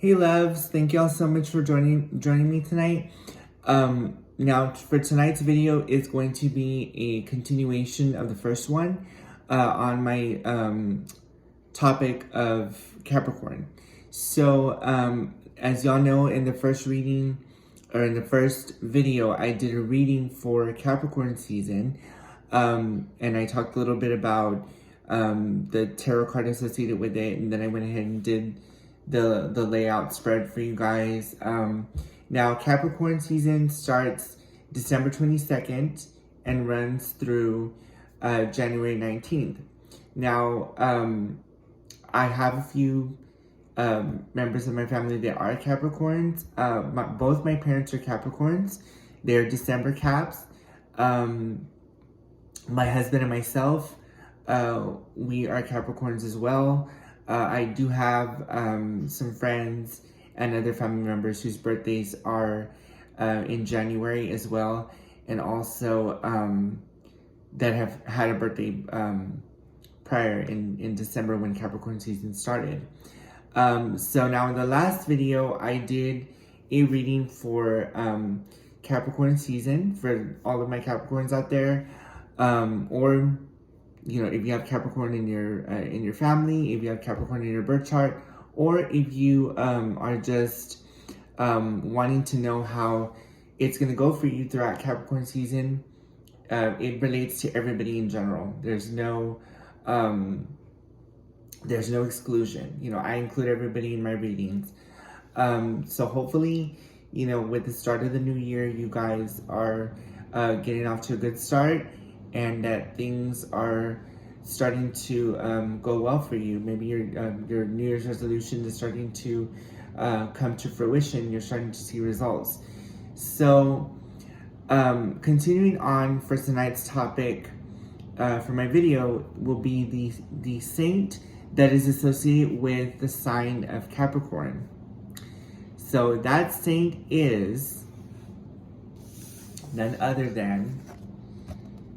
Hey loves, thank y'all so much for joining me tonight. Now for tonight's video is going to be a continuation of the first one on my topic of Capricorn. So as y'all know, in the first reading or in the first video, I did a reading for Capricorn season, and I talked a little bit about the tarot card associated with it, and then I went ahead and did the layout spread for you guys. Now Capricorn season starts December 22nd and runs through January 19th. Now I have a few members of my family that are Capricorns. Both my parents are Capricorns. They're December Caps. My husband and myself, we are Capricorns as well. I do have some friends and other family members whose birthdays are in January as well, and also that have had a birthday prior in December when Capricorn season started. So now in the last video, I did a reading for Capricorn season for all of my Capricorns out there, or you know, if you have Capricorn in your family, if you have Capricorn in your birth chart, or if you are just wanting to know how it's going to go for you throughout Capricorn season. It relates to everybody in general. There's no exclusion. You know, I include everybody in my readings. So hopefully, you know, with the start of the new year, you guys are getting off to a good start, and that things are starting to go well for you. Maybe your New Year's resolution is starting to come to fruition. You're starting to see results. So continuing on for tonight's topic for my video will be the saint that is associated with the sign of Capricorn. So that saint is none other than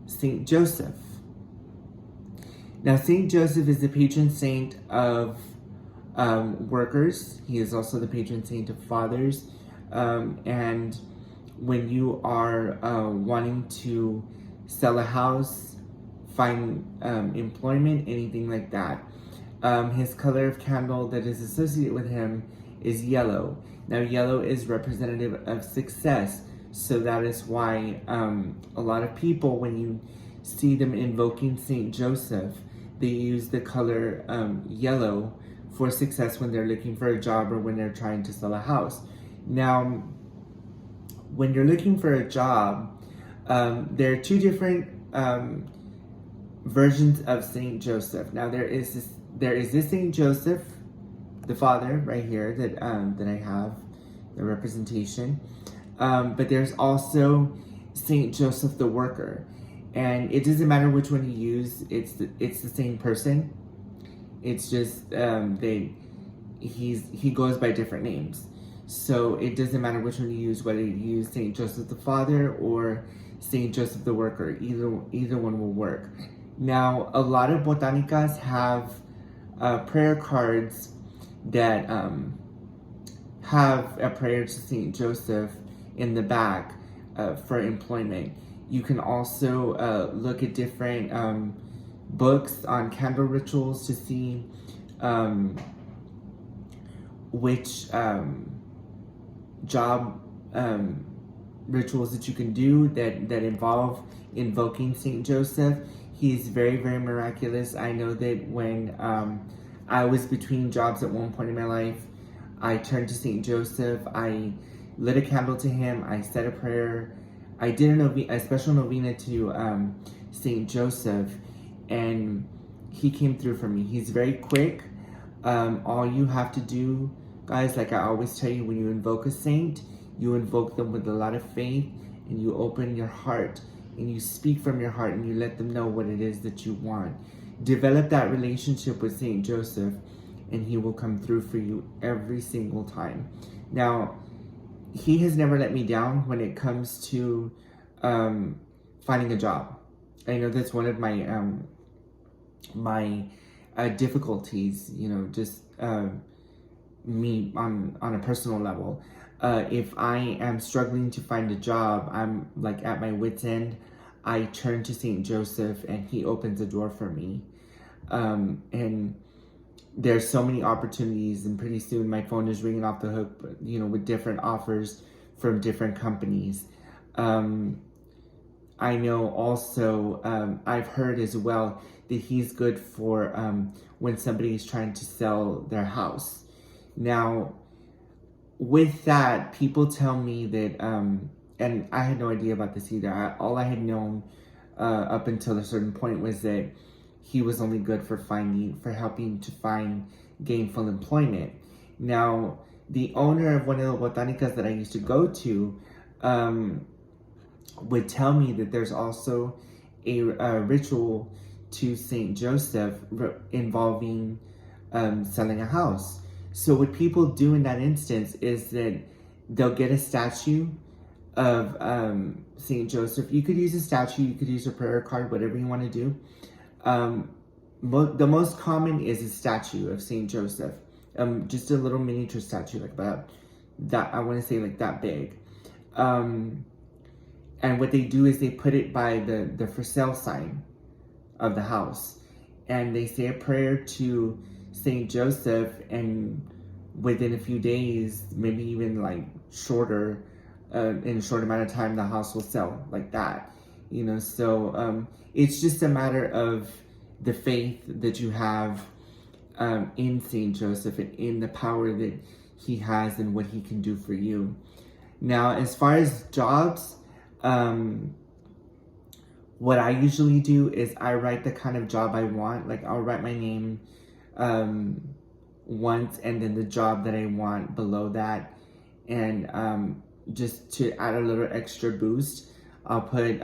Saint Joseph. Now, Saint Joseph is the patron saint of workers. He is also the patron saint of fathers. And when you are wanting to sell a house, find employment, anything like that, his color of candle that is associated with him is yellow. Now, yellow is representative of success. So that is why a lot of people, when you see them invoking Saint Joseph, they use the color yellow for success when they're looking for a job or when they're trying to sell a house. Now, when you're looking for a job, there are two different versions of Saint Joseph. Now, there is this Saint Joseph, the father, right here that I have the representation. But there's also Saint Joseph the worker, and it doesn't matter which one you use. It's the same person. It's just he goes by different names, so it doesn't matter which one you use. Whether you use Saint Joseph the father or Saint Joseph the worker, either one will work. Now, a lot of botanicas have prayer cards that have a prayer to Saint Joseph in the back for employment. You can also look at different books on candle rituals to see which job rituals that you can do that involve invoking Saint Joseph. He's very, very miraculous. I know that when I was between jobs at one point in my life, I turned to Saint Joseph. I lit a candle to him. I said a prayer. I did a special novena to Saint Joseph, and he came through for me. He's very quick. All you have to do, guys, like I always tell you, when you invoke a saint, you invoke them with a lot of faith, and you open your heart, and you speak from your heart, and you let them know what it is that you want. Develop that relationship with Saint Joseph, and he will come through for you every single time. Now, he has never let me down when it comes to finding a job. I know that's one of my difficulties, you know, just me on a personal level. If I am struggling to find a job, I'm like at my wit's end, I turn to Saint Joseph and he opens a door for me. And there's so many opportunities, and pretty soon my phone is ringing off the hook, with different offers from different companies. I know also, I've heard as well that he's good for when somebody is trying to sell their house. Now, with that, people tell me that, and I had no idea about this either. All I had known up until a certain point was that he was only good for helping to find gainful employment. Now, the owner of one of the botanicas that I used to go to would tell me that there's also a ritual to Saint Joseph involving selling a house. So what people do in that instance is that they'll get a statue of Saint Joseph. You could use a statue, you could use a prayer card, whatever you want to do. The most common is a statue of Saint Joseph, just a little miniature statue, like about that. I want to say like that big. And what they do is they put it by the for sale sign of the house, and they say a prayer to Saint Joseph, and within a few days, maybe even like shorter, in a short amount of time, the house will sell like that. So it's just a matter of the faith that you have in Saint Joseph and in the power that he has and what he can do for you. Now, as far as jobs, what I usually do is I write the kind of job I want. Like, I'll write my name once, and then the job that I want below that. And just to add a little extra boost, I'll put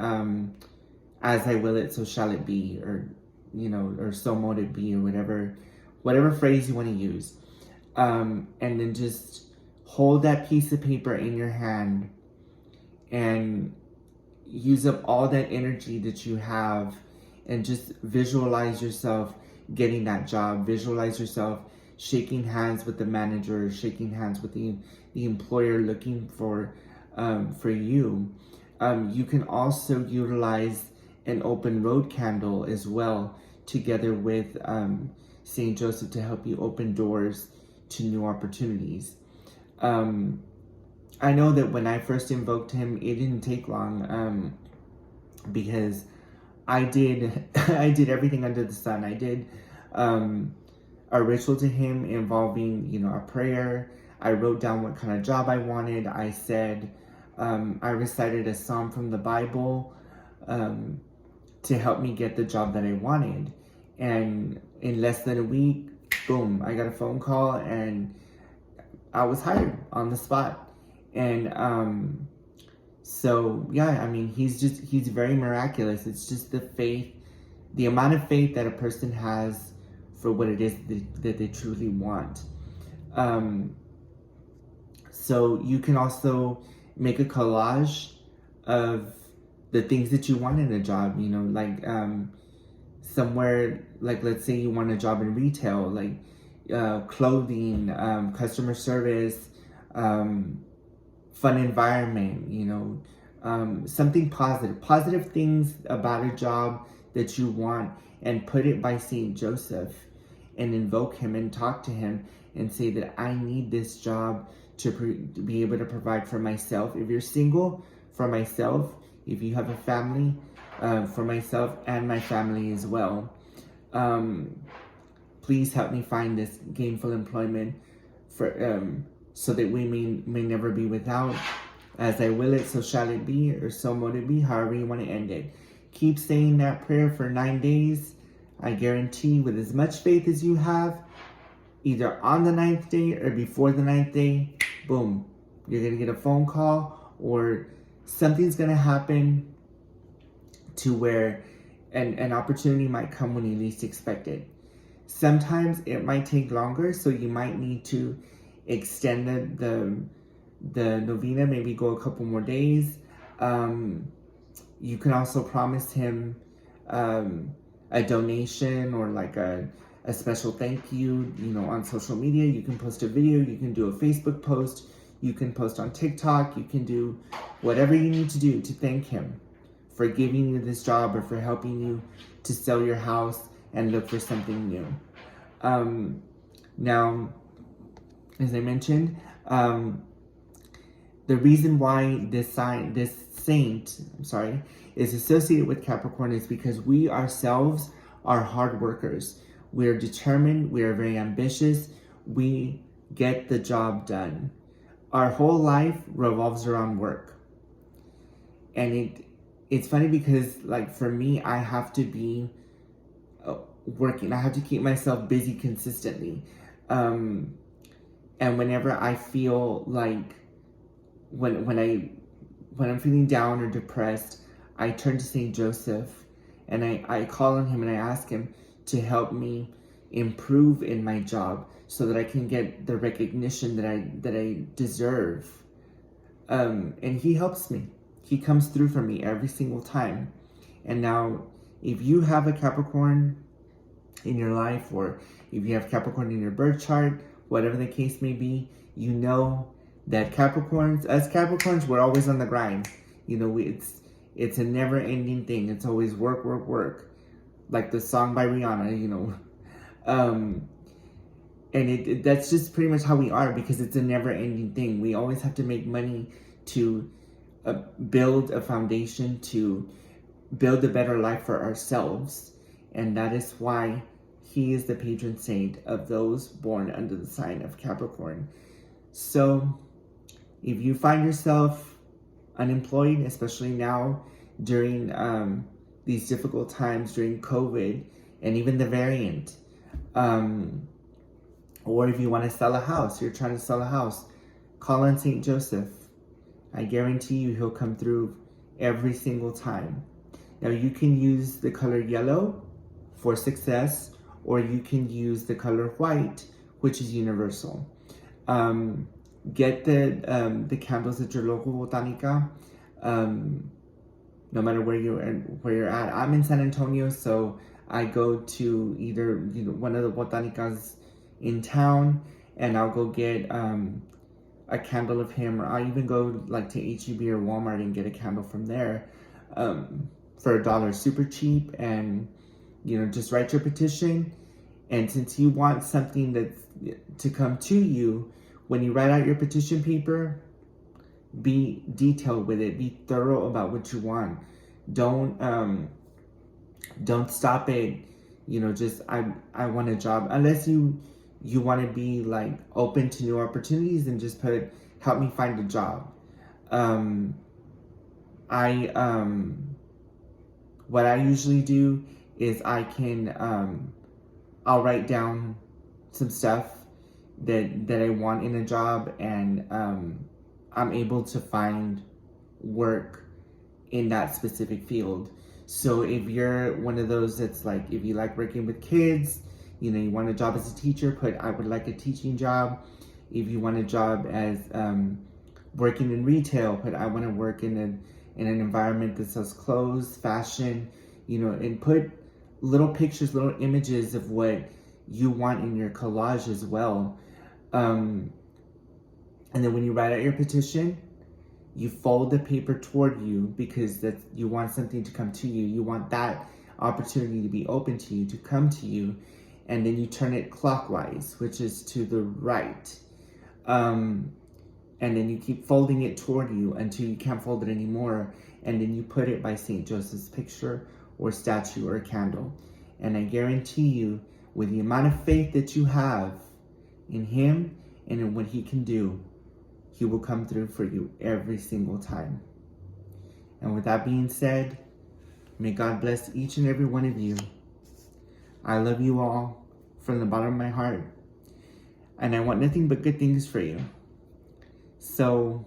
as I will it, so shall it be, or or so mote it be, or whatever phrase you want to use. And then just hold that piece of paper in your hand and use up all that energy that you have, and just visualize yourself getting that job. Visualize yourself shaking hands with the manager, shaking hands with the employer looking for you. You can also utilize an open road candle as well, together with Saint Joseph, to help you open doors to new opportunities. I know that when I first invoked him, it didn't take long, because I did everything under the sun. I did a ritual to him involving, a prayer. I wrote down what kind of job I wanted. I said, I recited a psalm from the Bible to help me get the job that I wanted. And in less than a week, boom, I got a phone call and I was hired on the spot. And so yeah, I mean, he's very miraculous. It's just the faith, the amount of faith that a person has for what it is that they truly want. So you can also make a collage of the things that you want in a job, like somewhere, like let's say you want a job in retail, like clothing, customer service, fun environment, something positive things about a job that you want, and put it by Saint Joseph and invoke him and talk to him and say that I need this job to be able to provide for myself. If you're single, for myself. If you have a family, for myself and my family as well. Please help me find this gainful employment for so that we may never be without. As I will it, so shall it be, or so mote it be, however you want to end it. Keep saying that prayer for 9 days. I guarantee, with as much faith as you have, either on the 9th day or before the 9th day, boom, you're going to get a phone call, or something's going to happen to where an opportunity might come when you least expect it. Sometimes it might take longer, so you might need to extend the novena, maybe go a couple more days. You can also promise him a donation, or like a a special thank you, on social media. You can post a video, you can do a Facebook post, you can post on TikTok, you can do whatever you need to do to thank him for giving you this job or for helping you to sell your house and look for something new. Now, as I mentioned, the reason why this saint, is associated with Capricorn is because we ourselves are hard workers. We are determined. We are very ambitious. We get the job done. Our whole life revolves around work. And it's funny because, like, for me, I have to be working. I have to keep myself busy consistently. And whenever I feel like, when I'm feeling down or depressed, I turn to Saint Joseph and I call on him and I ask him to help me improve in my job so that I can get the recognition that I deserve. And he helps me. He comes through for me every single time. And now, if you have a Capricorn in your life, or if you have Capricorn in your birth chart, whatever the case may be, you know that us Capricorns, we're always on the grind. It's a never-ending thing. It's always work, work, work. Like the song by Rihanna, And that's just pretty much how we are, because it's a never-ending thing. We always have to make money to build a foundation, to build a better life for ourselves. And that is why he is the patron saint of those born under the sign of Capricorn. So, if you find yourself unemployed, especially now during these difficult times during COVID and even the variant, or if you want to sell a house, you're trying to sell a house, call on Saint Joseph. I guarantee you he'll come through every single time. Now, you can use the color yellow for success, or you can use the color white, which is universal. Get the candles at your local botanica, no matter where you're at. I'm in San Antonio, so I go to either one of the botanicas in town, and I'll go get a candle of him, or I'll even go like to HEB or Walmart and get a candle from there for $1, super cheap. And just write your petition. And since you want something to come to you, when you write out your petition paper, be detailed with it. Be thorough about what you want. Don't stop it. Just I want a job. Unless you want to be like open to new opportunities, and just put help me find a job. What I usually do is I'll write down some stuff that I want in a job, and I'm able to find work in that specific field. So if you're one of those that's like, if you like working with kids, you want a job as a teacher, put I would like a teaching job. If you want a job as working in retail, put I want to work in an environment that sells clothes, fashion, and put little pictures, little images of what you want in your collage as well. And then when you write out your petition, you fold the paper toward you, because you want something to come to you. You want that opportunity to be open to you, to come to you. And then you turn it clockwise, which is to the right. And then you keep folding it toward you until you can't fold it anymore. And then you put it by St. Joseph's picture or statue or candle. And I guarantee you, with the amount of faith that you have in him and in what he can do, he will come through for you every single time. And with that being said, may God bless each and every one of you. I love you all from the bottom of my heart, and I want nothing but good things for you. So,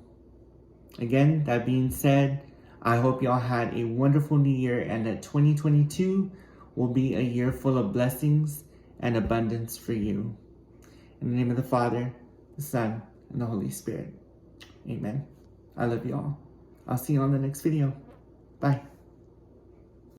again, that being said, I hope y'all had a wonderful new year, and that 2022 will be a year full of blessings and abundance for you. In the name of the Father, the Son, and the Holy Spirit. Amen. I love you all. I'll see you on the next video. Bye.